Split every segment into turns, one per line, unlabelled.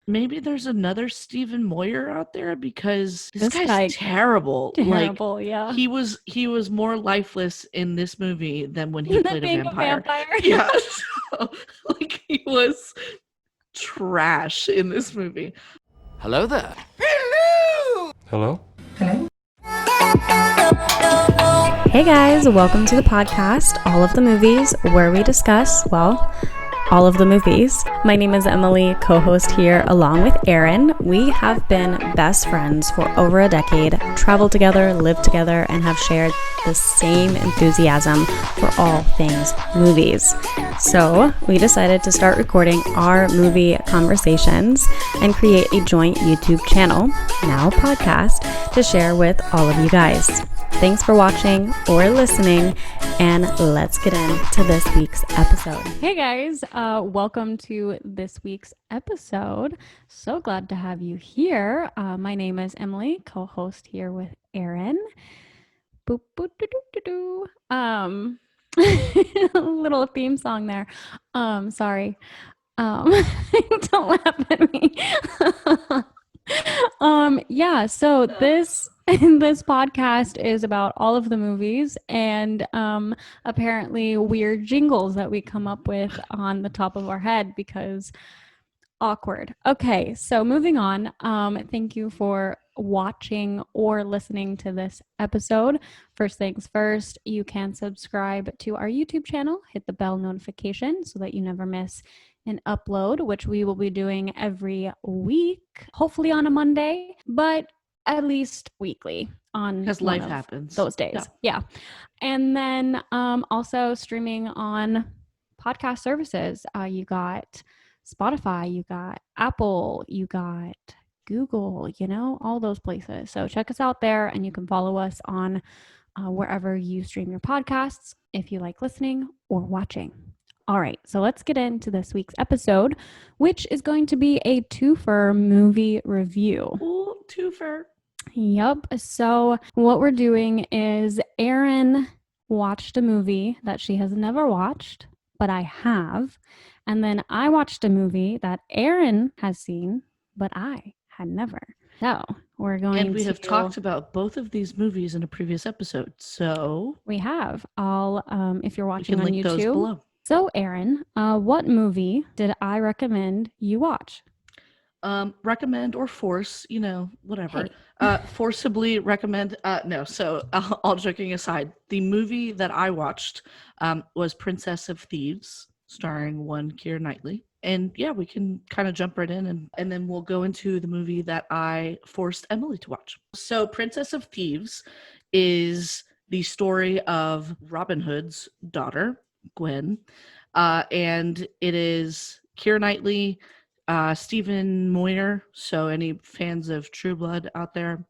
maybe there's another Stephen Moyer out there, because this
This
guy's
guy-
terrible.
Terrible, yeah.
He was more lifeless in this movie than when he played a
Being
vampire.
a vampire.
Yeah. So, he was trash in this movie.
Hello there.
Hello?
Hey guys, welcome to the podcast, All of the Movies, where we discuss, well, all of the movies. My name is Emily, co-host here along with Erinn. We have been best friends for over a decade, traveled together, lived together, and have shared the same enthusiasm for all things movies. So we decided to start recording our movie conversations and create a joint YouTube channel, now podcast, to share with all of you guys. Thanks for watching or listening, and let's get into this week's episode. Hey guys, welcome to this week's episode. So glad to have you here. My name is Emily, co-host here with Erinn. Boop, boop, doo, doo, doo, doo. Little theme song there. Sorry. Don't laugh at me. So this podcast is about all of the movies and apparently weird jingles that we come up with on the top of our head because awkward. Okay, so moving on. Thank you for watching or listening to this episode. First things first, you can subscribe to our YouTube channel, hit the bell notification so that you never miss an upload, which we will be doing every week, hopefully on a Monday, but at least weekly on
Because life happens.
Those days. Yeah. And then also streaming on podcast services. You got Spotify, you got Apple, you got Google, all those places. So check us out there, and you can follow us on wherever you stream your podcasts if you like listening or watching. All right, so let's get into this week's episode, which is going to be a twofer movie review.
Ooh, twofer.
Yep. So what we're doing is Erinn watched a movie that she has never watched, but I have. And then I watched a movie that Erinn has seen, but I had never. So we're going to...
And we have talked about both of these movies in a previous episode, so...
We have. I'll, if you're watching
on
YouTube.
Link those below.
So, Erinn, what movie did I recommend you watch?
Recommend or force, whatever.
Hey.
Forcibly recommend. No. So, all joking aside, the movie that I watched was Princess of Thieves, starring one Keira Knightley. And yeah, we can kind of jump right in, and then we'll go into the movie that I forced Emily to watch. So, Princess of Thieves is the story of Robin Hood's daughter, Gwen, and it is Keira Knightley, Stephen Moyer, so any fans of True Blood out there,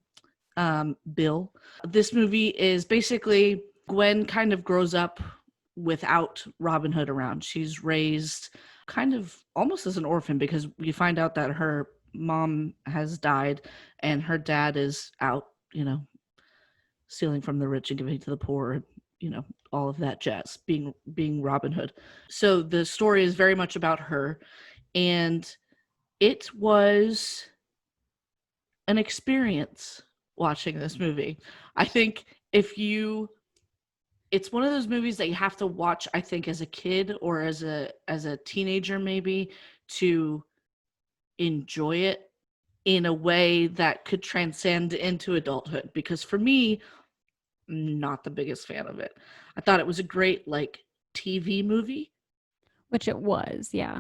Bill. This movie is basically Gwen kind of grows up without Robin Hood around. She's raised kind of almost as an orphan, because you find out that her mom has died and her dad is out, stealing from the rich and giving to the poor, all of that jazz, being Robin Hood. So the story is very much about her, and it was an experience watching this movie. I think it's one of those movies that you have to watch, I think, as a kid or as a teenager maybe, to enjoy it in a way that could transcend into adulthood. Because for me, not the biggest fan of it. I thought it was a great TV movie,
Which it was, yeah.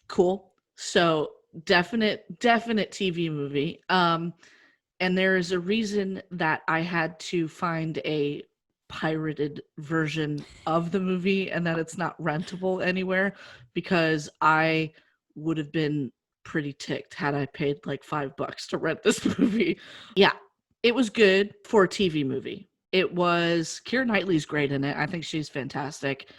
Cool. So definite TV movie. And there is a reason that I had to find a pirated version of the movie and that it's not rentable anywhere, because I would have been pretty ticked had I paid $5 to rent this movie. Yeah, it was good for a TV movie. It was, Keira Knightley's great in it. I think she's fantastic.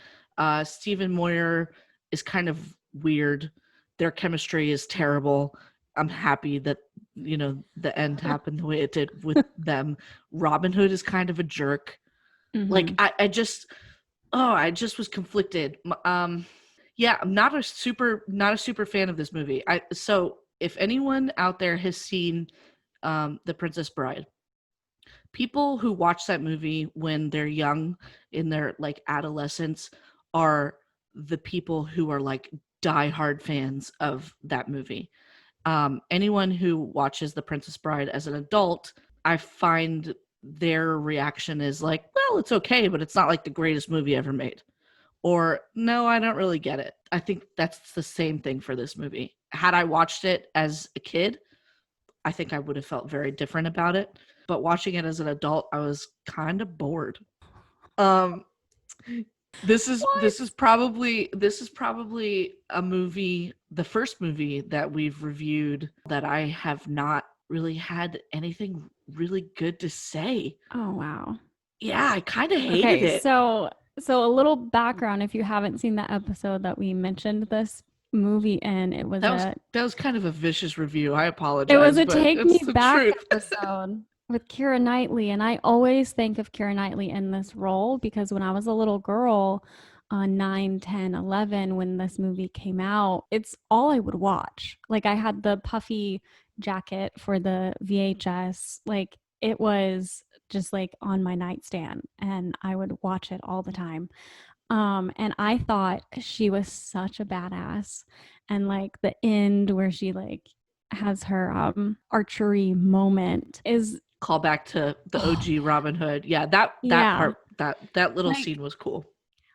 Stephen Moyer is kind of weird. Their chemistry is terrible. I'm happy that, the end happened the way it did with them. Robin Hood is kind of a jerk.
Mm-hmm.
I just was conflicted. Yeah, I'm not a super fan of this movie. So if anyone out there has seen The Princess Bride, people who watch that movie when they're young in their like adolescence are the people who are like diehard fans of that movie. Anyone who watches The Princess Bride as an adult, I find their reaction is like, well, it's okay, but it's not like the greatest movie ever made. Or, no, I don't really get it. I think that's the same thing for this movie. Had I watched it as a kid, I think I would have felt very different about it. But watching it as an adult, I was kind of bored. Um, this is probably a movie, the first movie that we've reviewed that I have not really had anything really good to say.
Oh, wow.
Yeah, I kind of hated it.
So a little background if you haven't seen that episode that we mentioned this movie in, it was
That was kind of a vicious review. I apologize.
It was a
but
Take
it's
Me
the
Back
truth.
episode with Keira Knightley, and I always think of Keira Knightley in this role because when I was a little girl, 9, 10, 11, when this movie came out, it's all I would watch. Like I had the puffy jacket for the VHS. Like it was just like on my nightstand and I would watch it all the time. And I thought she was such a badass. And like the end where she like has her archery moment is
Call back to the OG Robin Hood. Yeah, that
Yeah.
part, that little
Like-
scene was cool.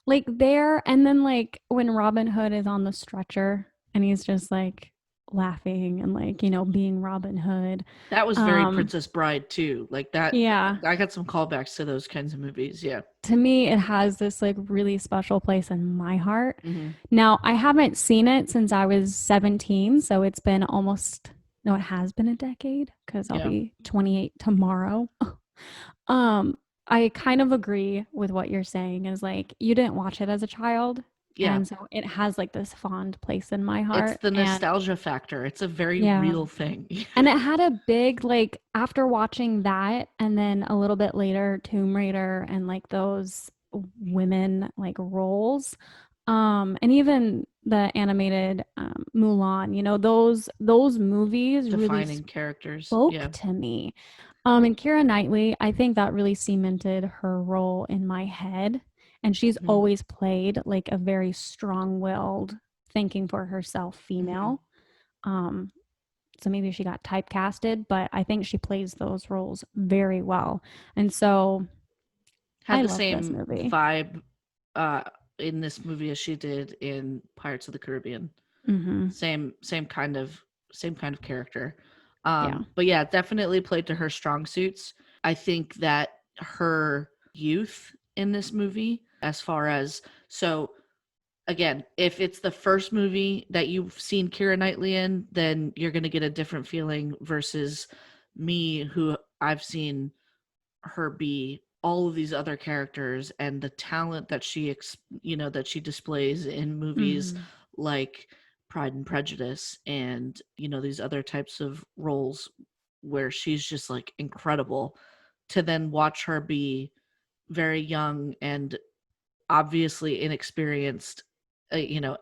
like there, and then like when Robin Hood is on the stretcher and he's just like laughing and like, you know, being Robin Hood.
That was very Princess Bride too. Like that.
Yeah.
I got some callbacks to those kinds of movies. Yeah.
To me, it has this like really special place in my heart.
Mhm.
Now, I haven't seen it since I was 17, so it's been it has been a decade because I'll
Yeah.
be 28 tomorrow. I kind of agree with what you're saying is like you didn't watch it as a child.
Yeah.
And so it has like this fond place in my heart.
It's the
and-
nostalgia factor. It's a very
Yeah.
real thing.
And it had a big, like, after watching that, and then a little bit later, Tomb Raider and like those women like roles, and even the animated Mulan, you know, those movies
Defining
really
characters.
spoke
Yeah.
to me. And Keira Knightley, I think that really cemented her role in my head. And she's
Mhm.
always played like a very strong-willed, thinking for herself female. So maybe she got typecasted, but I think she plays those roles very well. And so
Had
I
the
love
same
this movie.
vibe in this movie as she did in Pirates of the Caribbean.
Mhm.
Same kind of character.
Yeah.
But yeah, definitely played to her strong suits. I think that her youth in this movie, as far as, so again, if it's the first movie that you've seen Keira Knightley in, then you're going to get a different feeling versus me, who I've seen her be all of these other characters, and the talent that she that she displays in movies
Mhm.
like Pride and Prejudice and these other types of roles where she's just like incredible, to then watch her be very young and obviously inexperienced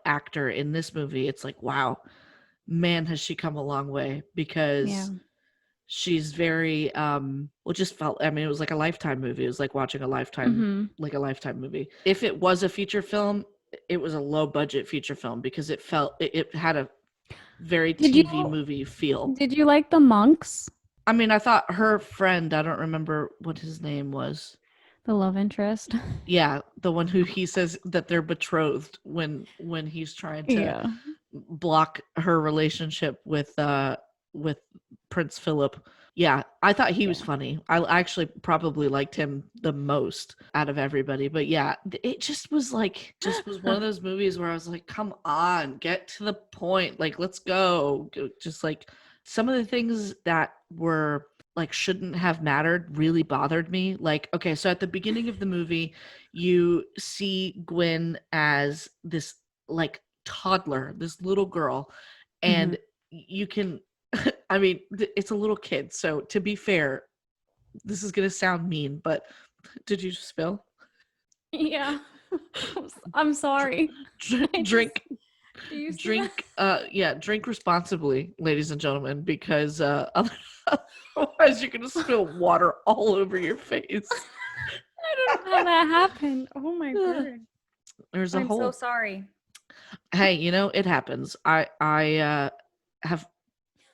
actor in this movie. It's like, wow, man, has she come a long way, because
Yeah.
she's very just felt, I mean, it was like a Lifetime movie. It was like watching a Lifetime
Mhm.
like a Lifetime movie. If it was a feature film, it was a low budget feature film because it had a very
Did
TV
you-
movie feel.
Did you like the monks?
I mean, I thought her friend, I don't remember what his name was.
The love interest?
Yeah, the one who he says that they're betrothed when he's trying to
Yeah.
block her relationship with Prince Philip. Yeah, I thought he was funny. I actually probably liked him the most out of everybody. But yeah, it just was one of those movies where I was like, come on, get to the point. Like, let's go. Just like some of the things that were like shouldn't have mattered really bothered me. Like, okay, so at the beginning of the movie, you see Gwen as this like toddler, this little girl, and you can I mean, it's a little kid, so to be fair, this is gonna sound mean, but did you spill?
Yeah. I'm sorry.
Drink.
Do you see
Drink, drink responsibly, ladies and gentlemen, because otherwise you're gonna spill water all over your face.
I don't know how that happened. Oh my word.
There's a
I'm so
hole.
sorry.
Hey, it happens. I have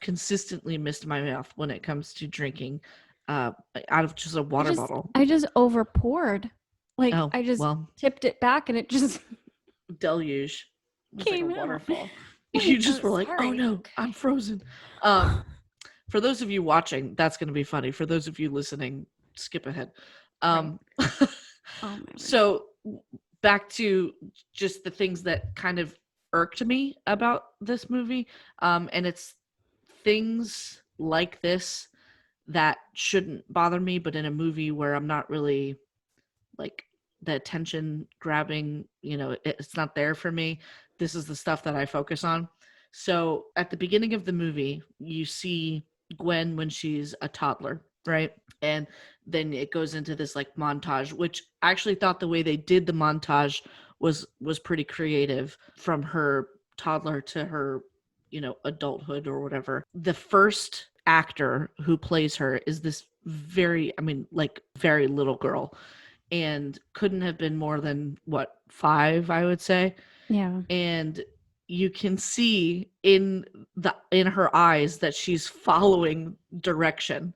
consistently missed my mouth when it comes to drinking out of just a water bottle.
I just over poured. Like
Oh,
I just
well,
tipped it back and it just
deluge. It was like a
came out.
waterfall.
I'm
You just
so
were like, oh
sorry.
no, I'm frozen. For those of you watching, that's going to be funny. For those of you listening, skip ahead.
Oh my word.
So back to just the things that kind of irked me about this movie. And it's things like this that shouldn't bother me, but in a movie where I'm not really like the attention grabbing, it's not there for me. This is the stuff that I focus on. So at the beginning of the movie, you see Gwen when she's a toddler, right? And then it goes into this like montage, which I actually thought the way they did the montage was pretty creative, from her toddler to her, adulthood or whatever. The first actor who plays her is this very little girl, and couldn't have been more than 5, I would say.
Yeah.
And you can see in her eyes that she's following direction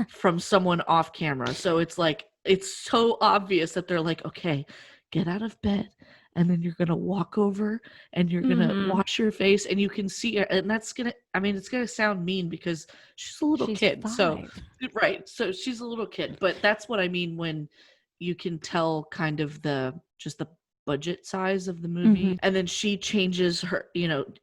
from someone off camera. So it's like, it's so obvious that they're like, okay, get out of bed, and then you're gonna walk over and you're gonna wash your face, and you can see her. And that's gonna, it's gonna sound mean because she's a little kid.
5.
So right, so she's a little kid, but that's what I mean when you can tell kind of the budget size of the movie. And then she changes her,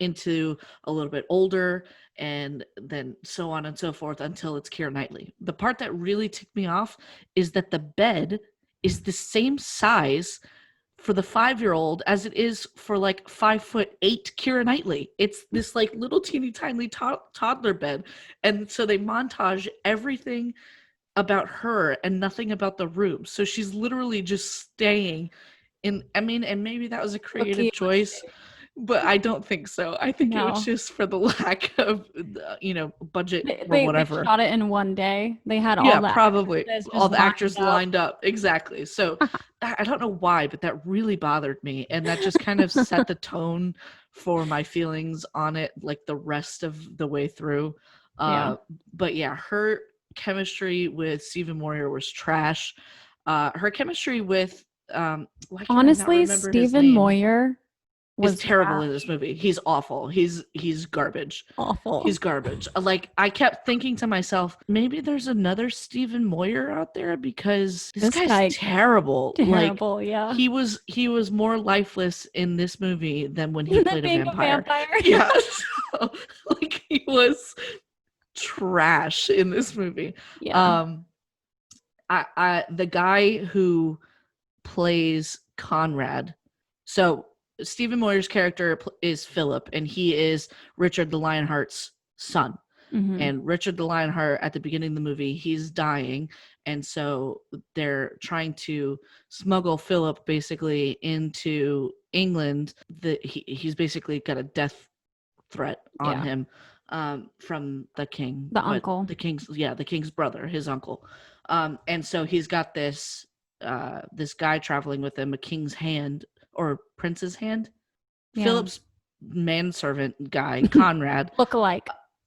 into a little bit older, and then so on and so forth until it's Keira Knightley. The part that really ticked me off is that the bed is the same size for the 5-year-old as it is for like 5'8" Keira Knightley. It's this like little teeny tiny toddler bed. And so they montage everything about her and nothing about the room. So she's literally just staying in, and maybe that was a creative choice, but I don't think so. I think it was just for the lack of, budget or whatever.
They shot it in one day. They had
probably all the actors lined up. Exactly. So I don't know why, but that really bothered me, and that just kind of set the tone for my feelings on it, like the rest of the way through. But yeah, her chemistry with Stephen Moyer was trash. Her chemistry with
honestly, Stephen Moyer was
terrible in this movie. He's awful. He's garbage.
Awful.
He's garbage. Like, I kept thinking to myself, maybe there's another Stephen Moyer out there, because this guy's terrible.
Terrible,
like,
yeah.
He was more lifeless in this movie than when he played a vampire.
Yeah.
So, like, he was trash in this movie.
Yeah.
The guy who plays Conrad, so Stephen Moyer's character is Philip, and he is Richard the Lionheart's son. And Richard the Lionheart, at the beginning of the movie, he's dying, and so they're trying to smuggle Philip basically into England. He's basically got a death threat on him from the king, the king's brother, his uncle. And so he's got this guy traveling with him, a king's hand or prince's hand. Philip's manservant guy, Conrad.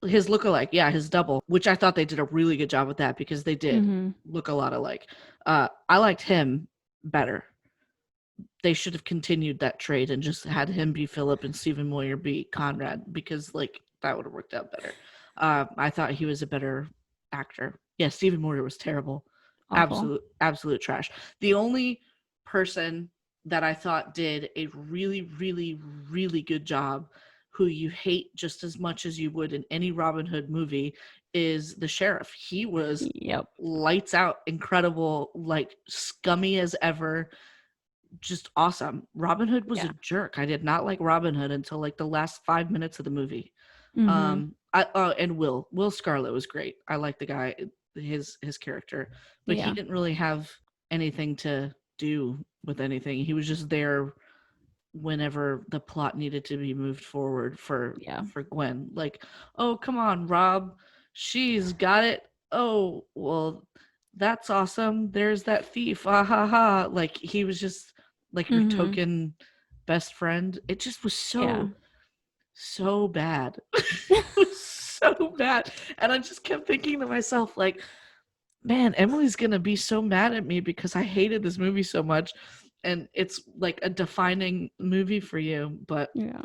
His lookalike, his double, which I thought they did a really good job with that, because they did look a lot alike. I liked him better. They should have continued that trade and just had him be Philip and Stephen Moyer be Conrad, because like that would have worked out better. I thought he was a better actor. Yeah, Stephen Moyer was terrible. Awful. Absolute trash. The only person that I thought did a really, really, really good job, who you hate just as much as you would in any Robin Hood movie, is the sheriff. He was lights out, incredible, like scummy as ever, just awesome. Robin Hood was a jerk. I did not like Robin Hood until like the last 5 minutes of the movie. And Will Scarlet was great. I like the guy, his character, but he didn't really have anything to do with anything. He was just there whenever the plot needed to be moved forward for
Yeah.
Gwen. Like, oh, come on, Rob, she's got it. Oh, well, that's awesome. There's that thief. Ah ha ha. Like, he was just like your
Mm-hmm.
token best friend. It just was
Yeah.
so bad. It was so bad. And I just kept thinking to myself, like, man, Emily's gonna be so mad at me because I hated this movie so much. And it's like a defining movie for you, but
Yeah.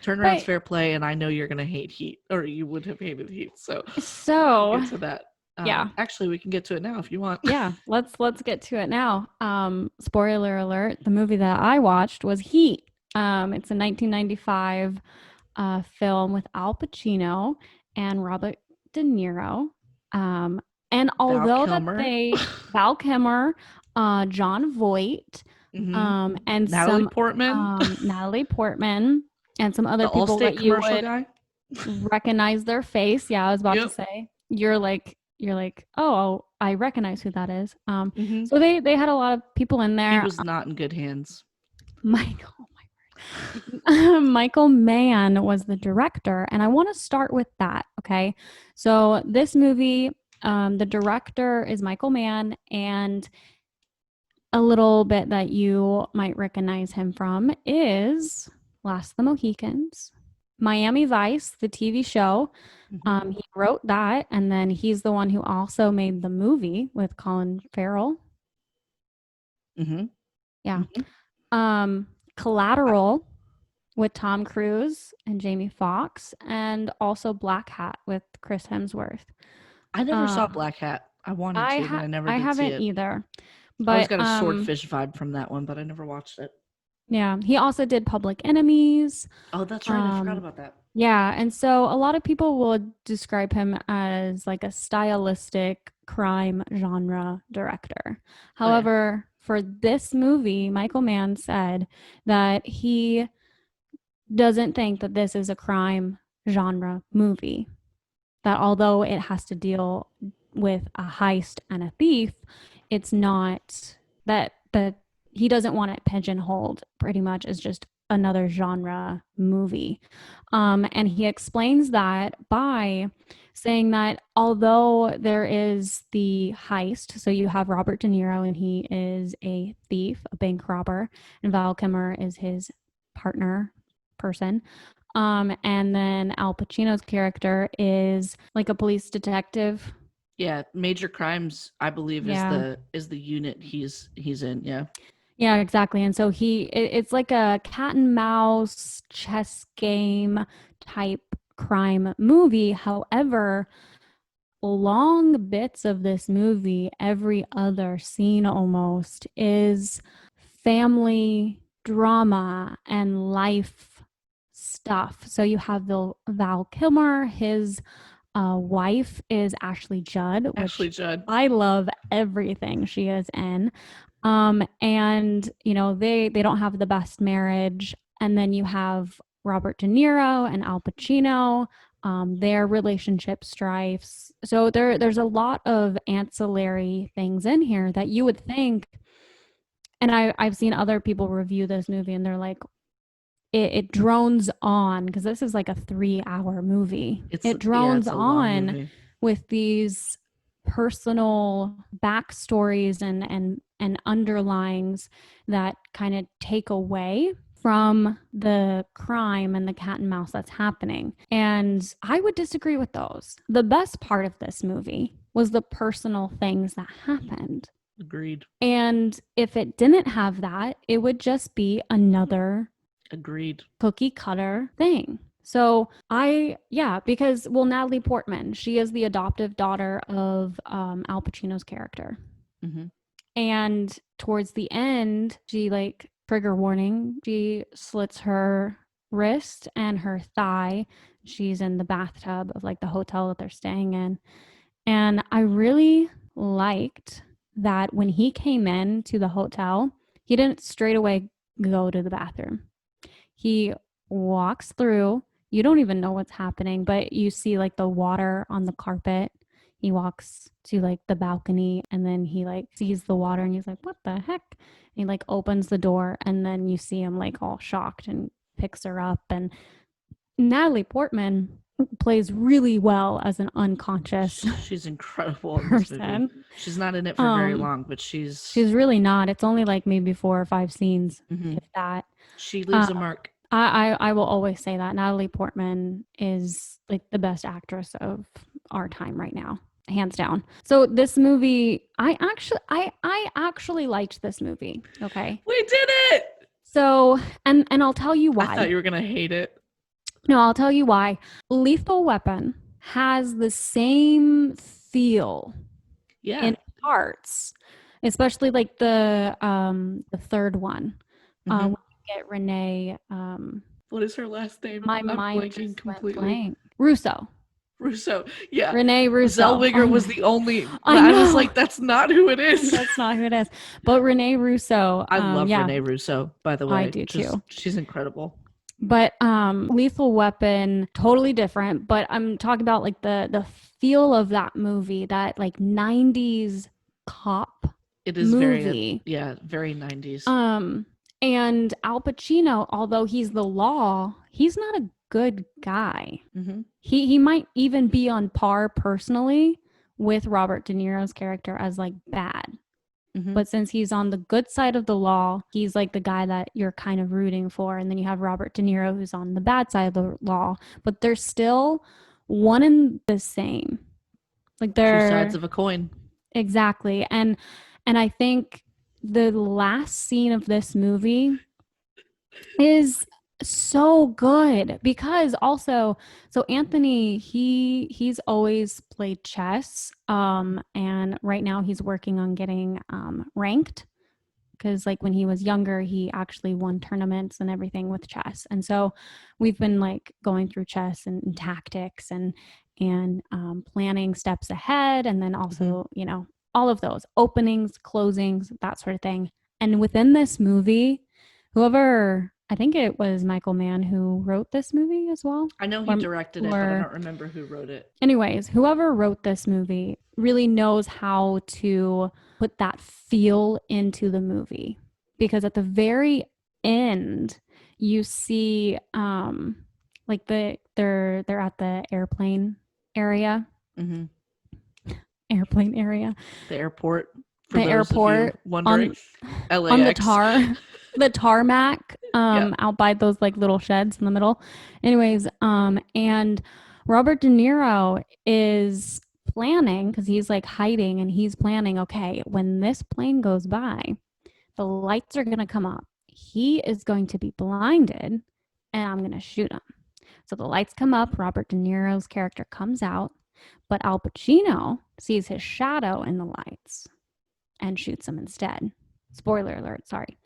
turnaround's
But
fair play, and I know you're gonna hate Heat, or you would have hated Heat. So we'll
so
get to that.
yeah.
Actually, we can get to it now if you want.
Yeah, let's get to it now. Spoiler alert, the movie that I watched was Heat. It's a 1995 film with Al Pacino and Robert De Niro. And
Val
although that
Kilmer,
they Val Kilmer, John Voight, and
Natalie
some
Portman,
Natalie Portman, and some other
the
people
Allstate
that you
commercial
would
guy.
recognize their face. Yeah, I was about to
Yep.
say. You're like, oh, I recognize who that is.
Mm-hmm.
So they had a lot of people in
He
there.
was not in good hands.
Michael, Michael Mann was the director, and I want to start with that. Okay, so this movie, the director is Michael Mann, and a little bit that you might recognize him from is Last of the Mohicans, Miami Vice, the TV show.
Mm-hmm.
He wrote that, and then he's the one who also made the movie with Colin Farrell.
Mm-hmm.
Yeah.
Mm-hmm.
Collateral with Tom Cruise and Jamie Foxx, and also Black Hat with Chris Hemsworth.
I never saw Black Hat. I wanted to, but I never did see
haven't
it.
either.
I always
But
got a swordfish vibe from that one, but I never watched it.
yeah, he also did Public Enemies.
Oh, that's right. I forgot about that.
Yeah, and so a lot of people will describe him as like a stylistic crime genre director. However, for this movie, Michael Mann said that he doesn't think that this is a crime genre movie. That although it has to deal with a heist and a thief, it's not that he doesn't want it pigeonholed pretty much as just another genre movie. And he explains that by saying that although there is the heist, so you have Robert De Niro and he is a thief, a bank robber, and Val Kilmer is his partner person. And then Al Pacino's character is like a police detective.
Yeah, Major Crimes, I believe, is the unit he's in. Yeah.
Yeah, exactly. And so it's like a cat and mouse chess game type crime movie. However, long bits of this movie, every other scene almost, is family drama and life stuff. So you have Val Kilmer, his wife is Ashley Judd, which I love everything she is in. And you know, they don't have the best marriage. And then you have Robert De Niro and Al Pacino, their relationship strifes. So there's a lot of ancillary things in here that you would think, and I've seen other people review this movie and they're like, it drones on, because this is like a 3-hour movie. It drones on with these personal backstories and underlines that kind of take away from the crime and the cat and mouse that's happening. And I would disagree with those. The best part of this movie was the personal things that happened.
Agreed.
And if it didn't have that, it would just be another cookie cutter thing. So because Natalie Portman, she is the adoptive daughter of Al Pacino's character.
Mm-hmm.
And towards the end, she, like, trigger warning, she slits her wrist and her thigh. She's in the bathtub of like the hotel that they're staying in. And I really liked that when he came in to the hotel, he didn't straight away go to the bathroom. He walks through. You don't even know what's happening, but you see like the water on the carpet. He walks to like the balcony and then he like sees the water and he's like, what the heck? He like opens the door and then you see him like all shocked and picks her up. And Natalie Portman plays really well as an unconscious
She's incredible in this movie.
person.
She's not in it for very long, but she's
really not. It's only like maybe 4 or 5 scenes, if that.
She leaves a mark.
I will always say that Natalie Portman is like the best actress of our time right now, hands down. So this movie, I actually liked this movie. Okay,
We did it.
so and I'll tell you why.
I thought you were gonna hate it.
No, I'll tell you why. Lethal Weapon has the same feel in parts, especially like the third one. When you get Renee.
What is her last name?
My
I'm
mind
blanking
just
completely.
Blank. Russo.
Yeah.
Renee Russo.
Zellweger was the only.
I
was like, that's not who it is.
That's not who it is. But Renee Russo.
I love Renee Russo, by the way.
I do too.
She's incredible.
But Lethal Weapon, totally different. But I'm talking about like the feel of that movie, that like 90s cop
It is
movie.
very 90s.
And Al Pacino, although he's the law, he's not a good guy. He might even be on par personally with Robert De Niro's character as like bad. But since he's on the good side of the law, he's like the guy that you're kind of rooting for. And then you have Robert De Niro, who's on the bad side of the law, but they're still one and the same. Like they're
2 sides of a coin.
Exactly. And I think the last scene of this movie is so good because also, so Anthony, he's always played chess, and right now he's working on getting ranked, because like when he was younger he actually won tournaments and everything with chess. And so we've been like going through chess and tactics and planning steps ahead, and then also you know, all of those openings, closings, that sort of thing. And within this movie, whoever, I think it was Michael Mann who wrote this movie as well.
I know he directed it, but I don't remember who wrote it.
Anyways, whoever wrote this movie really knows how to put that feel into the movie. Because at the very end, you see like they're at the airplane area. Airplane area.
The airport.
The airport
wondering. LAX.
On the tarmac out by those like little sheds in the middle. Anyways, and Robert De Niro is planning, because he's like hiding, and he's planning, okay, when this plane goes by, the lights are going to come up. He is going to be blinded and I'm going to shoot him. So the lights come up, Robert De Niro's character comes out, but Al Pacino sees his shadow in the lights and shoots him instead. Spoiler alert, sorry.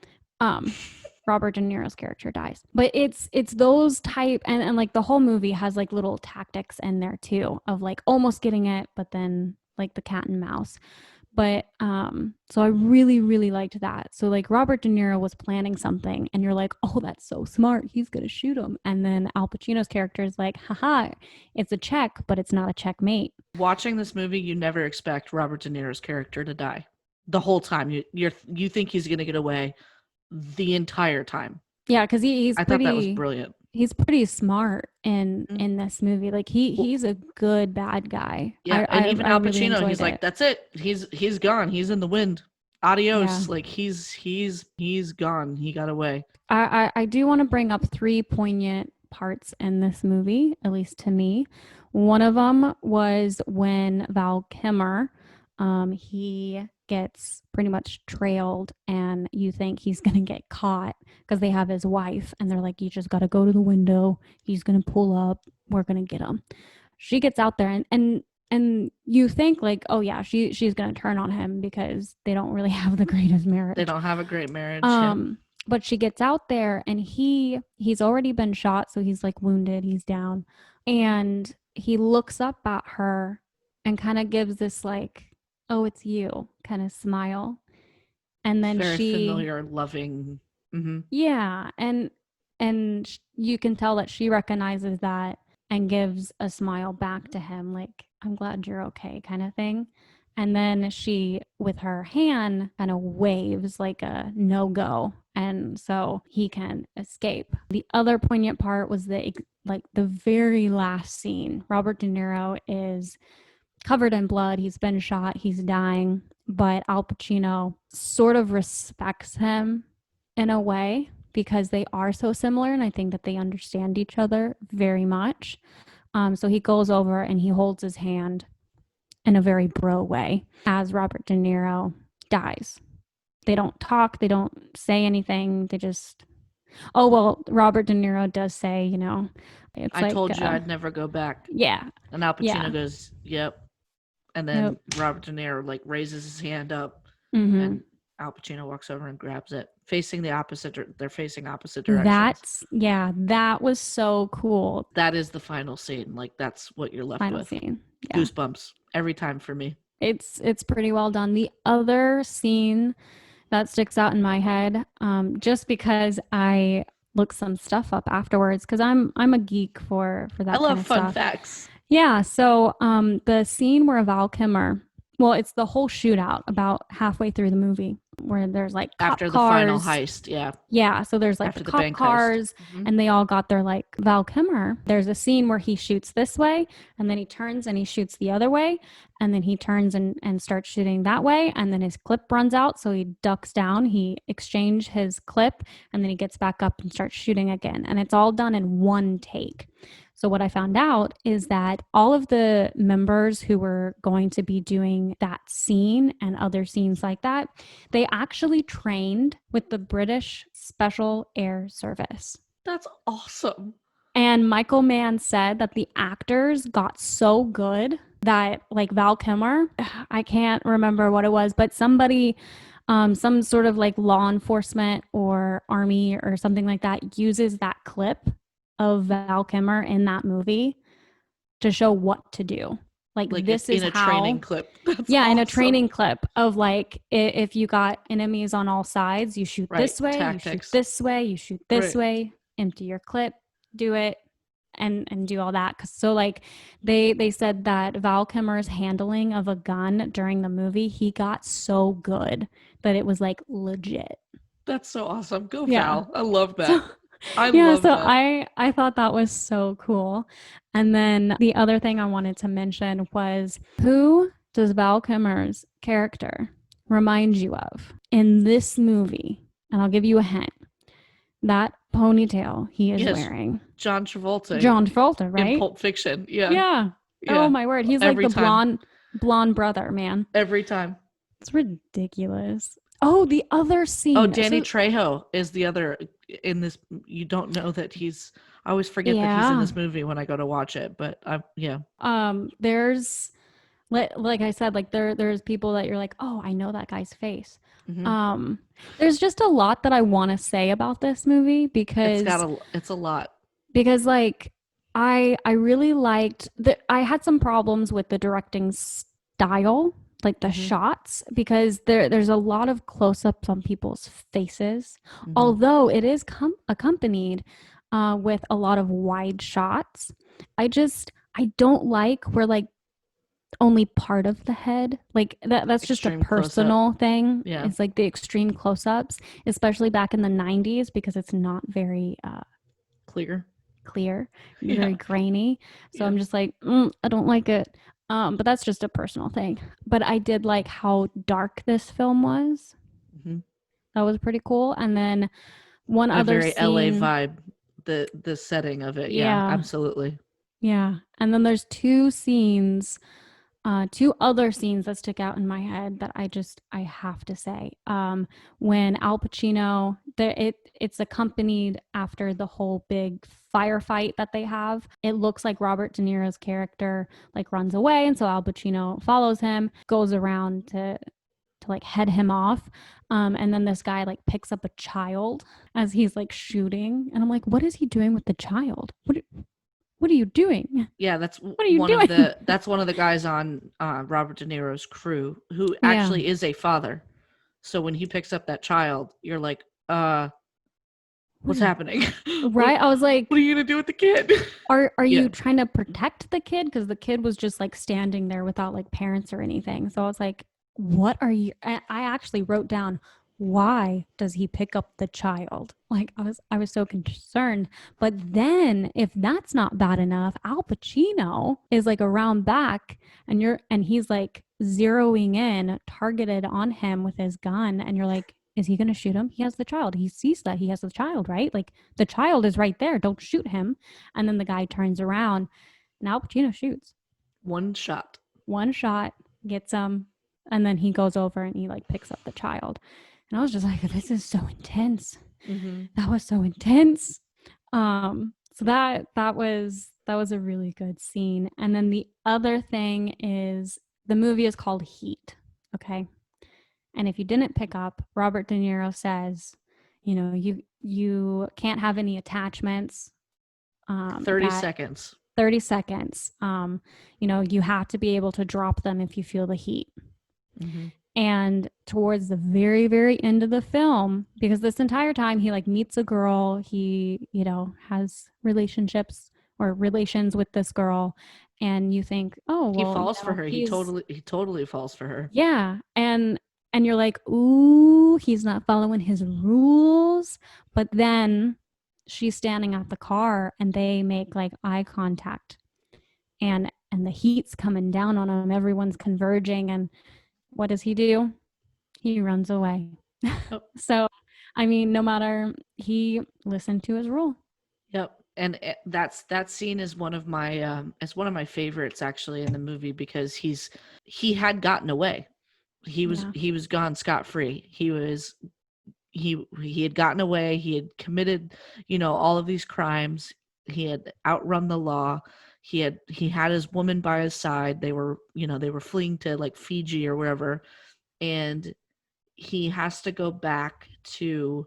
Robert De Niro's character dies. But it's those type, and like the whole movie has like little tactics in there too, of like almost getting it, but then like the cat and mouse. But so I really, really liked that. So like Robert De Niro was planning something and you're like, oh, that's so smart, he's gonna shoot him. And then Al Pacino's character is like, haha, it's a check, but it's not a checkmate. Watching
this movie, you never expect Robert De Niro's character to die. The whole time you think he's gonna get away the entire time.
Yeah, because
I thought that was brilliant.
He's pretty smart in this movie. Like he's a good bad guy.
Yeah, and even Al Pacino, really, he's like, that's it. He's gone. He's in the wind. Adios. Yeah. Like he's gone. He got away.
I do want to bring up 3 poignant parts in this movie, at least to me. One of them was when Val Kilmer, he gets pretty much trailed and you think he's going to get caught because they have his wife and they're like, you just got to go to the window. He's going to pull up. We're going to get him. She gets out there and you think like, oh yeah, she's going to turn on him because they don't really have the greatest marriage.
They don't have a great marriage.
But she gets out there and he's already been shot. So he's like wounded. He's down. And he looks up at her and kind of gives this like, oh, it's you kind of smile. And then
very familiar, loving. Mm-hmm.
Yeah. And you can tell that she recognizes that and gives a smile back to him. Like, I'm glad you're okay kind of thing. And then she, with her hand, kind of waves like a no-go. And so he can escape. The other poignant part was the very last scene. Robert De Niro is covered in blood. He's been shot. He's dying. But Al Pacino sort of respects him in a way because they are so similar. And I think that they understand each other very much. So he goes over and he holds his hand in a very bro way as Robert De Niro dies. They don't talk. They don't say anything. They just, oh, well, Robert De Niro does say, it's
I told you I'd never go back.
Yeah.
And Al Pacino
Yeah.
goes, yep. And then
Nope.
Robert De Niro like raises his hand up,
Mm-hmm.
and Al Pacino walks over and grabs it, facing the opposite. They're facing opposite directions.
That was so cool.
That is the final scene. Like that's what you're left
Final
with.
scene. Yeah.
Goosebumps every time for me.
It's pretty well done. The other scene that sticks out in my head, just because I looked some stuff up afterwards, because I'm a geek for that.
I love
kind of
fun
stuff.
facts.
Yeah. So the scene where Val Kilmer, well, it's the whole shootout about halfway through the movie where there's like cop
after
cars.
The final heist. Yeah.
Yeah. So there's like
after
the cop cars
mm-hmm.
and they all got their like Val Kilmer. There's a scene where he shoots this way and then he turns and he shoots the other way. And then he turns and starts shooting that way. And then his clip runs out. So he ducks down, he exchanges his clip, and then he gets back up and starts shooting again. And it's all done in one take. So what I found out is that all of the members who were going to be doing that scene and other scenes like that, they actually trained with the British Special Air Service.
That's awesome.
And Michael Mann said that the actors got so good that like Val Kilmer, I can't remember what it was, but somebody, some sort of like law enforcement or army or something like that uses that clip of Val Kilmer in that movie to show what to do. Like this is
in a
how,
training clip. That's
yeah,
awesome.
In a training clip of like if you got enemies on all sides, you shoot this way, tactics. You shoot this way, you shoot this way, empty your clip, do it, and do all that. So like they said that Val Kilmer's handling of a gun during the movie, he got so good that it was like legit.
That's so awesome. Go Val. I love that. So,
I thought that was so cool. And then the other thing I wanted to mention was, who does Val Kilmer's character remind you of in this movie? And I'll give you a hint. That ponytail he is wearing.
John Travolta.
John Travolta, right?
In Pulp Fiction. Yeah.
Yeah. Oh my word. He's like the blonde brother, man.
Every time.
It's ridiculous. Oh, the other scene.
Oh, Danny Trejo is the other in this. You don't know that I always forget that he's in this movie when I go to watch it, but
there's, like I said, like there's people that you're like, oh, I know that guy's face. Mm-hmm. There's just a lot that I want to say about this movie because
it's a lot.
Because like I really liked I had some problems with the directing style, like the shots, because there's a lot of close-ups on people's faces, although it is accompanied with a lot of wide shots. I don't like where like only part of the head, like that's just a personal thing. Yeah, it's like the extreme close-ups, especially back in the 90s, because it's not very clear, very grainy. So I'm just like, I don't like it. But that's just a personal thing. But I did like how dark this film was. That was pretty cool. And then one other
very
scene,
LA vibe, the setting of it. Yeah, absolutely.
Yeah. And then there's two other scenes that stick out in my head that I have to say. When Al Pacino, it's accompanied after the whole big firefight that they have. It looks like Robert De Niro's character like runs away, and so Al Pacino follows him, goes around to like head him off. And then this guy like picks up a child as he's like shooting, and I'm like, what is he doing with the child? What are you doing?
Yeah, that's that's one of the guys on Robert De Niro's crew who actually is a father. So when he picks up that child, you're like, what's happening?
Right? I was like,
what are you gonna do with the kid?
are
Yeah.
you trying to protect the kid? Because the kid was just like standing there without like parents or anything. So I was like, what are you? I actually wrote down, why does he pick up the child? Like I was so concerned. But then if that's not bad enough, Al Pacino is like around back and he's like zeroing in, targeted on him with his gun, and you're like, is he gonna shoot him? He has the child. He sees that he has the child, right? Like the child is right there. Don't shoot him. And then the guy turns around and Al Pacino shoots.
One shot.
One shot, gets him, and then he goes over and he like picks up the child. And I was just like, this is so intense.
Mm-hmm.
That was so intense. So that was a really good scene. And then the other thing is the movie is called Heat. Okay. And if you didn't pick up, Robert De Niro says, you know, you can't have any attachments.
30 seconds.
30 seconds. You know, you have to be able to drop them if you feel the heat.
Mm-hmm.
And towards the very, very end of the film, because this entire time he like meets a girl, he, you know, has relationships or relations with this girl, and you think, oh, well,
he falls
you know,
for her. He totally falls for her.
Yeah. And you're like, ooh, he's not following his rules. But then she's standing at the car and they make like eye contact, and the heat's coming down on him. Everyone's converging, and what does he do? He runs away.
Oh.
So, I mean, no matter, he listened to his rule.
Yep. And that scene is one of my favorites actually in the movie, because he had gotten away. He was gone scot-free. He had gotten away. He had committed, you know, all of these crimes. He had outrun the law. He had his woman by his side. They were fleeing to like Fiji or wherever, and he has to go back to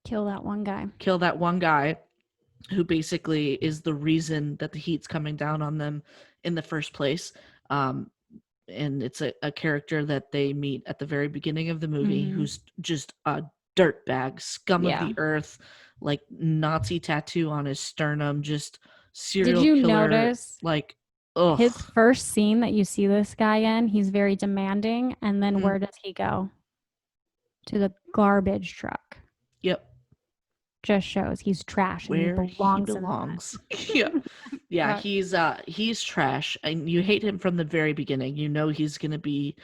kill that one guy
who basically is the reason that the heat's coming down on them in the first place. And it's a character that they meet at the very beginning of the movie,
Mm-hmm.
who's just a dirtbag, scum of the earth, like Nazi tattoo on his sternum, just serial killer. Did you notice,
like, ugh. His first scene that you see this guy in, he's very demanding, and then where does he go? To the garbage truck.
Yep.
Just shows he's trash and
where
he belongs.
Yeah, he's trash, and you hate him from the very beginning. You know he's gonna be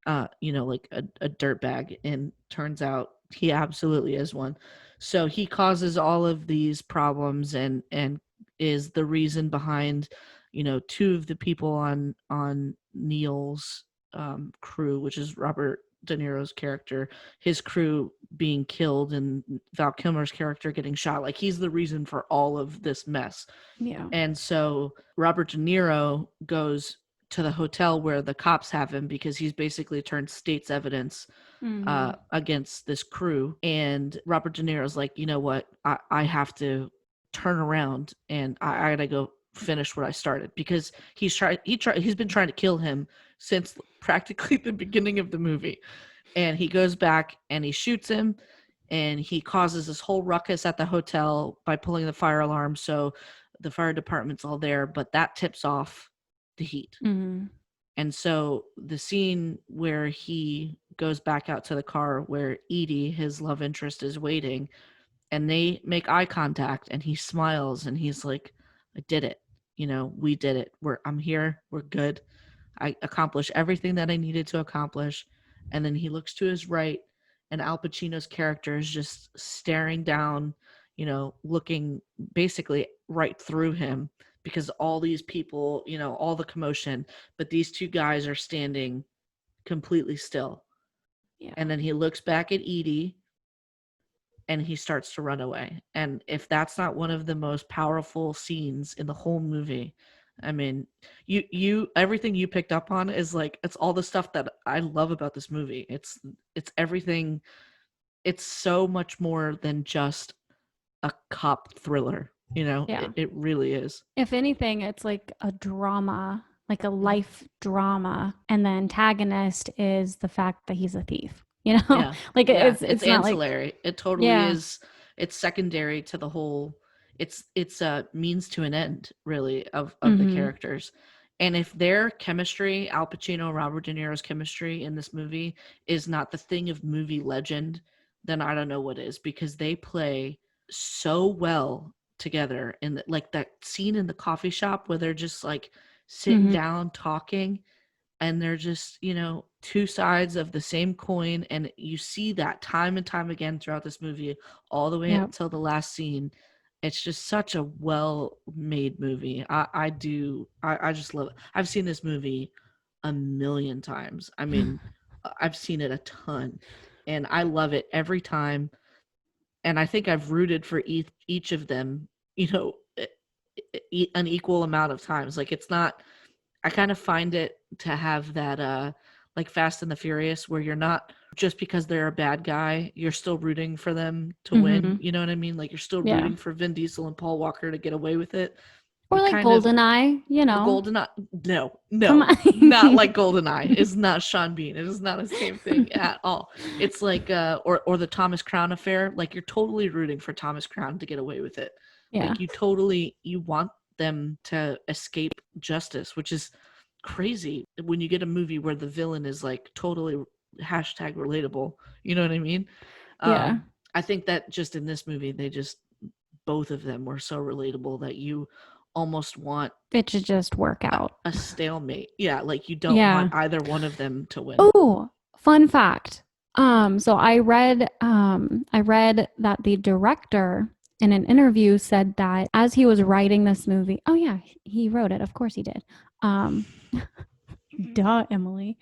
like a dirtbag, and turns out he absolutely is one. So he causes all of these problems and is the reason behind, you know, two of the people on Neil's crew, which is Robert De Niro's character, his crew being killed, and Val Kilmer's character getting shot. Like, he's the reason for all of this mess.
Yeah.
And so Robert De Niro goes to the hotel where the cops have him, because he's basically turned state's evidence against this crew. And Robert De Niro's like, you know what, I have to turn around, and I gotta go finish what I started, because he's been trying to kill him since practically the beginning of the movie. And he goes back and he shoots him, and he causes this whole ruckus at the hotel by pulling the fire alarm. So the fire department's all there, but that tips off the heat.
Mm-hmm.
And so the scene where he goes back out to the car where Edie, his love interest, is waiting, and they make eye contact, and he smiles, and he's like, I did it. You know, we did it. I'm here. We're good. I accomplished everything that I needed to accomplish. And then he looks to his right, and Al Pacino's character is just staring down, you know, looking basically right through him, because all these people, you know, all the commotion, but these two guys are standing completely still. Yeah. And then he looks back at Edie, and he starts to run away. And if that's not one of the most powerful scenes in the whole movie, I mean, you everything you picked up on is like, it's all the stuff that I love about this movie. It's everything. It's so much more than just a cop thriller, you know.
Yeah.
It really is.
If anything, it's like a drama, like a life drama, and the antagonist is the fact that he's a thief, you know.
Yeah.
Like,
yeah.
it's
not
ancillary.
Like, it totally is. it's secondary to the whole. It's a means to an end, really, of the
Mm-hmm.
characters. And if their chemistry, Al Pacino, Robert De Niro's chemistry in this movie, is not the thing of movie legend, then I don't know what is, because they play so well together. And like that scene in the coffee shop where they're just like sitting
Mm-hmm.
down talking, and they're just, two sides of the same coin, and you see that time and time again throughout this movie, all the way
Yep.
until the last scene. It's just such a well made movie. I just love it. I've seen this movie a million times. I mean, I've seen it a ton, and I love it every time. And I think I've rooted for each of them, an equal amount of times. Like, it's not, I kind of find it to have that like Fast and the Furious, where you're not, just because they're a bad guy, you're still rooting for them to
Mm-hmm.
win. You know what I mean? Like, you're still
Yeah.
rooting for Vin Diesel and Paul Walker to get away with it.
Or
You
like
kind of,
GoldenEye,
or GoldenEye.
Come
No,
on.
not like GoldenEye. It's not Sean Bean. It is not the same thing at all. It's like or the Thomas Crown affair. Like, you're totally rooting for Thomas Crown to get away with it.
Yeah.
Like, you want them to escape justice, which is crazy when you get a movie where the villain is like totally hashtag relatable. You know what I mean?
Yeah.
I think that just in this movie, both of them were so relatable that you almost want
It should just work out.
a stalemate. Yeah, like you don't
Yeah.
want either one of them to win.
Oh, fun fact. So I read that the director in an interview said that as he was writing this movie, oh yeah, he wrote it. Of course he did. Duh, Emily.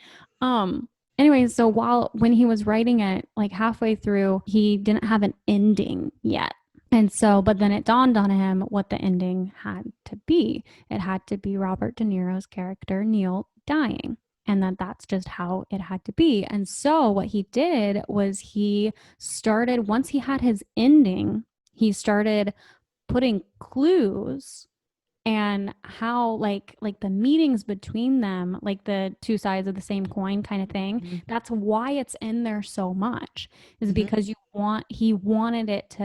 Anyway, so when he was writing it, like halfway through, he didn't have an ending yet. And so, but then it dawned on him what the ending had to be. It had to be Robert De Niro's character, Neil, dying. And that's just how it had to be. And so what he did was he started, once he had his ending, he started putting clues and how like the meetings between them, like the two sides of the same coin kind of thing.
Mhm.
That's why it's in there so much, is
Mhm.
because he wanted it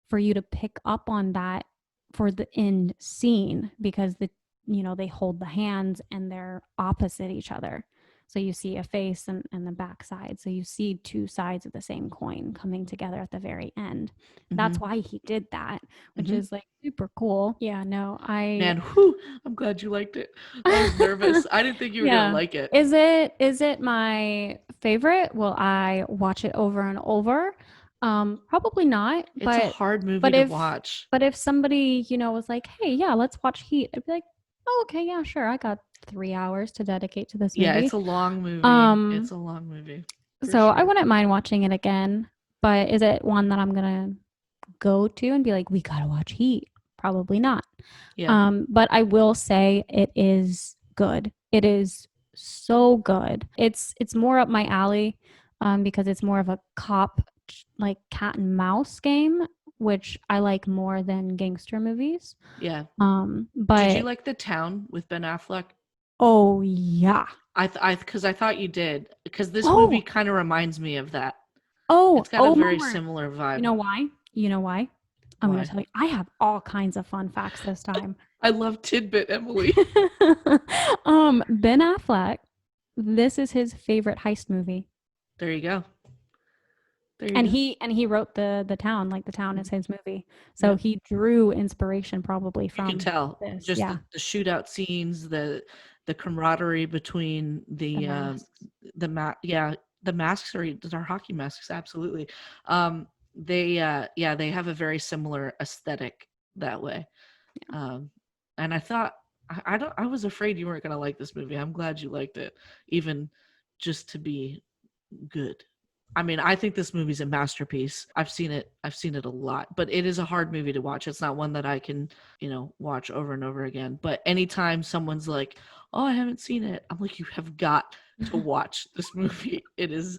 for you to pick up on that for the end scene, because they hold the hands and they're opposite each other. So you see a face and the backside. So you see two sides of the same coin coming together at the very end. That's why he did that, which is like super cool. Yeah, no,
Man, I'm glad you liked it. I was nervous. I didn't think you were gonna like it.
Is it my favorite? Will I watch it over and over? Probably not.
It's a hard movie to watch.
But if somebody, was like, hey, yeah, let's watch Heat, I'd be like, oh, okay, yeah, sure. I got 3 hours to dedicate to this movie.
Yeah, it's a long movie. It's a long movie.
So I wouldn't mind watching it again. But is it one that I'm gonna go to and be like, we gotta watch Heat? Probably not.
Yeah.
But I will say it is good. It is so good. It's more up my alley, because it's more of a cop, like cat and mouse game, which I like more than gangster movies.
Yeah.
But
did you like The Town with Ben Affleck?
Oh yeah.
Because I thought you did, because this movie kind of reminds me of that. It's got a very similar vibe.
You know why? I'm going to tell you. I have all kinds of fun facts this time.
I love tidbit, Emily.
Ben Affleck, this is his favorite heist movie.
There you go.
He wrote the Town, like The Town is his movie. So he drew inspiration probably from.
You can tell
this.
just the shootout scenes, the camaraderie between the masks are hockey masks, absolutely. They have a very similar aesthetic that way. Yeah. And I thought I was afraid you weren't going to like this movie. I'm glad you liked it, even just to be good. I mean, I think this movie's a masterpiece. I've seen it a lot, but it is a hard movie to watch. It's not one that I can, watch over and over again. But anytime someone's like, "Oh, I haven't seen it," I'm like, "You have got to watch this movie. It is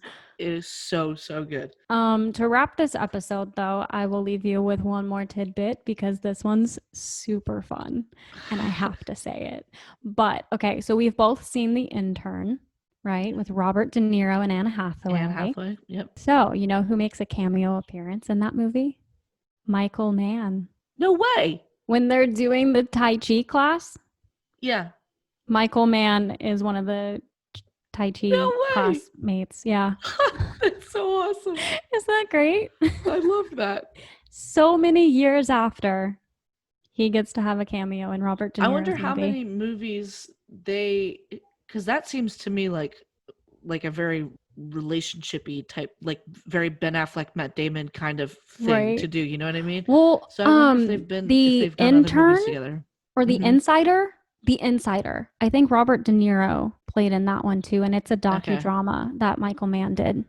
so good."
To wrap this episode though, I will leave you with one more tidbit, because this one's super fun and I have to say it. But okay, so we've both seen The Intern, right? With Robert De Niro and Anne Hathaway.
Anne Hathaway, yep.
So, you know who makes a cameo appearance in that movie? Michael Mann.
No way.
When they're doing the Tai Chi class,
Yeah.
Michael Mann is one of the Tai Chi
No way.
classmates. Yeah.
That's so awesome.
Isn't that great?
I love that.
So many years after, he gets to have a cameo in Robert De Niro's
I wonder how
movie.
many movies because that seems to me like a very relationship-y type, like very Ben Affleck, Matt Damon kind of thing to do. You know what I mean?
Well,
So I wonder if they've done other movies together.
Or The Insider. The Insider. I think Robert De Niro played in that one too, and it's a docudrama that Michael Mann did.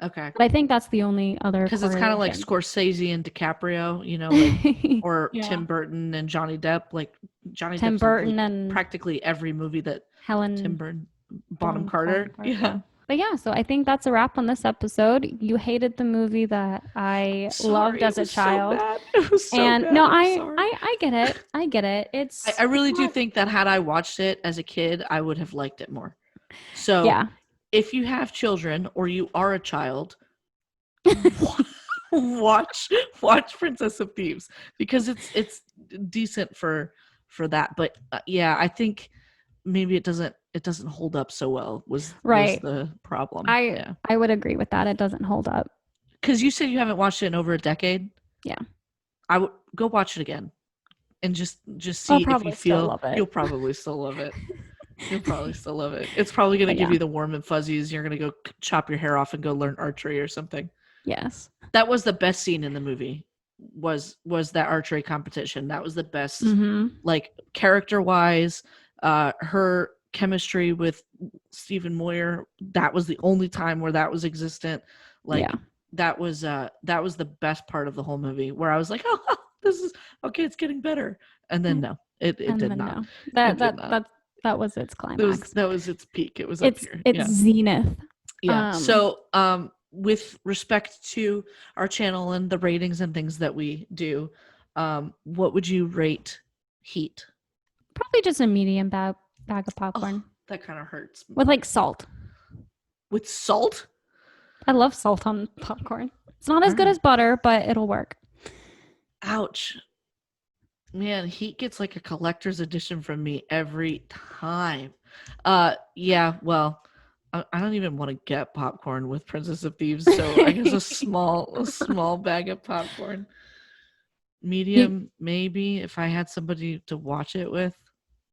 Okay.
But I think that's the only other
because it's kind of like Scorsese and DiCaprio, you know, like or Tim Burton and Johnny Depp. Like Johnny
Tim
Depp's
Burton
like
and
practically every movie that
Helen
Tim Burton, Bonham Carter. Yeah.
But yeah, so I think that's a wrap on this episode. You hated the movie that I loved as a child.
So bad. It was so
and
bad.
No, I get it. I get it.
I really do think that had I watched it as a kid, I would have liked it more. So if you have children or you are a child, watch Princess of Thieves, because it's decent for that. But I think maybe it doesn't hold up so well was the problem.
I would agree with that. It doesn't hold up.
Because you said you haven't watched it in over a decade.
Yeah.
I would go watch it again and just see if you feel you'll probably still love it. You'll probably still love it. It's probably going to give you the warm and fuzzies. You're going to go chop your hair off and go learn archery or something.
Yes.
That was the best scene in the movie. Was that archery competition. That was the best, like character-wise, her chemistry with Stephen Moyer. That was the only time where that was existent. Like that was the best part of the whole movie, where I was like, oh, this is okay. It's getting better. And then no, it did not.
No. That was its climax.
That was its peak. It was up here.
It's zenith.
Yeah. So with respect to our channel and the ratings and things that we do, what would you rate Heat?
Probably just a medium bag of popcorn.
Oh, that kind of hurts.
With like salt.
With salt?
I love salt on popcorn. It's not as good as butter, but it'll work.
Ouch. Man, Heat gets like a collector's edition from me every time. Well, I don't even want to get popcorn with Princess of Thieves, so I guess a small bag of popcorn. Medium, maybe, if I had somebody to watch it with,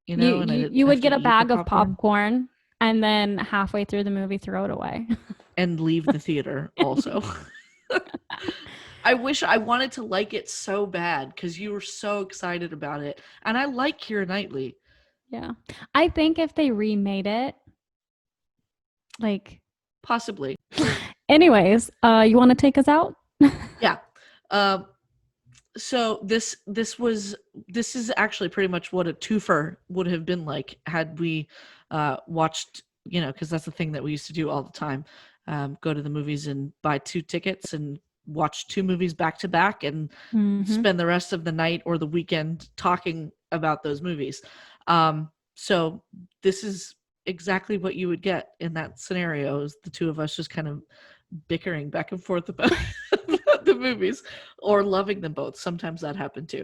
you know.
You would get a bag of popcorn and then halfway through the movie throw it away.
And leave the theater also. I wish I wanted to like it so bad because you were so excited about it. And I like Keira Knightley.
Yeah. I think if they remade it, like,
possibly.
Anyways, you want to take us out?
Yeah. So this is actually pretty much what a twofer would have been like had we watched, you know, because that's the thing that we used to do all the time. Go to the movies and buy 2 tickets and watch 2 movies back to back and spend the rest of the night or the weekend talking about those movies. So this is exactly what you would get in that scenario, is the 2 of us just kind of bickering back and forth about the movies or loving them both. Sometimes that happened too.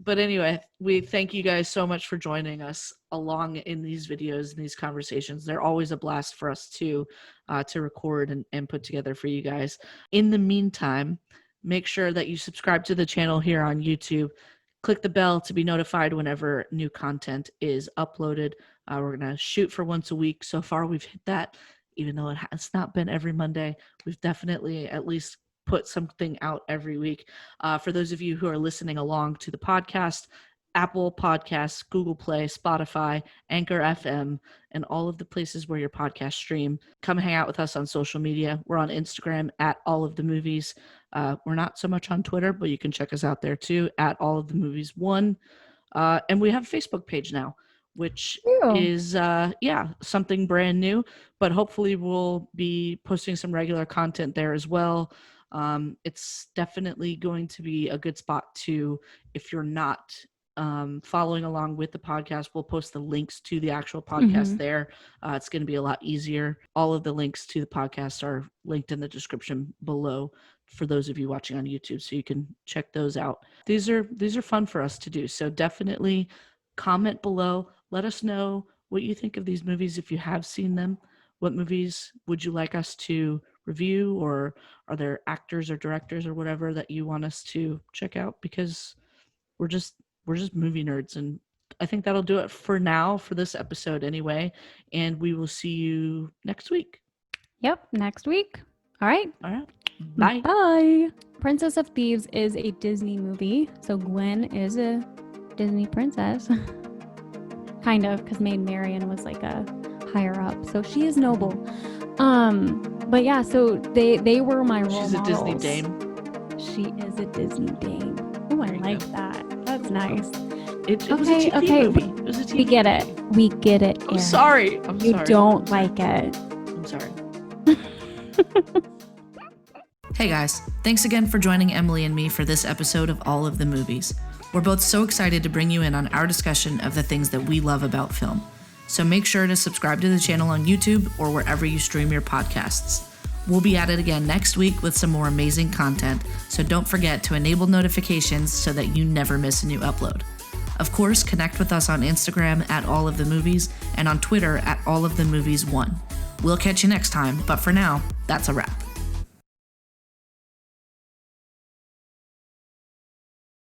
But anyway, we thank you guys so much for joining us along in these videos and these conversations. They're always a blast for us to record and put together for you guys. In the meantime, make sure that you subscribe to the channel here on YouTube. Click the bell to be notified whenever new content is uploaded. We're going to shoot for once a week. So far, we've hit that, even though it has not been every Monday. We've definitely at least put something out every week. For those of you who are listening along to the podcast, Apple Podcasts, Google Play, Spotify, Anchor FM, and all of the places where your podcast stream. Come hang out with us on social media. We're on Instagram at All of the Movies. We're not so much on Twitter, but you can check us out there too at All of the Movies 1. And we have a Facebook page now, which is something brand new, but hopefully we'll be posting some regular content there as well. It's definitely going to be a good spot to, if you're not following along with the podcast, we'll post the links to the actual podcast there. It's going to be a lot easier. All of the links to the podcast are linked in the description below. for those of you watching on YouTube, so you can check those out. These are fun for us to do. So definitely comment below. Let us know what you think of these movies if you have seen them. What movies would you like us to review, or are there actors or directors or whatever that you want us to check out? Because we're just movie nerds, and I think that'll do it for now for this episode anyway, and we will see you next week.
Yep, next week. All right.
Bye.
Bye. Princess of Thieves is a Disney movie, so Gwen is a Disney princess. Kind of, because Maid Marian was like a higher up, so she is noble. But yeah, so they were my role models.
She's a Disney dame.
She is a Disney dame. Oh, I like that. That's nice.
It was a TV movie. It was a TV
We get
movie.
it. We get it.
I'm sorry.
You don't like it.
I'm sorry.
Hey guys, thanks again for joining Emily and me for this episode of All of the Movies. We're both so excited to bring you in on our discussion of the things that we love about film. So make sure to subscribe to the channel on YouTube or wherever you stream your podcasts. We'll be at it again next week with some more amazing content, so don't forget to enable notifications so that you never miss a new upload. Of course, connect with us on Instagram at All of the Movies and on Twitter at All of the Movies 1. We'll catch you next time, but for now, that's a wrap.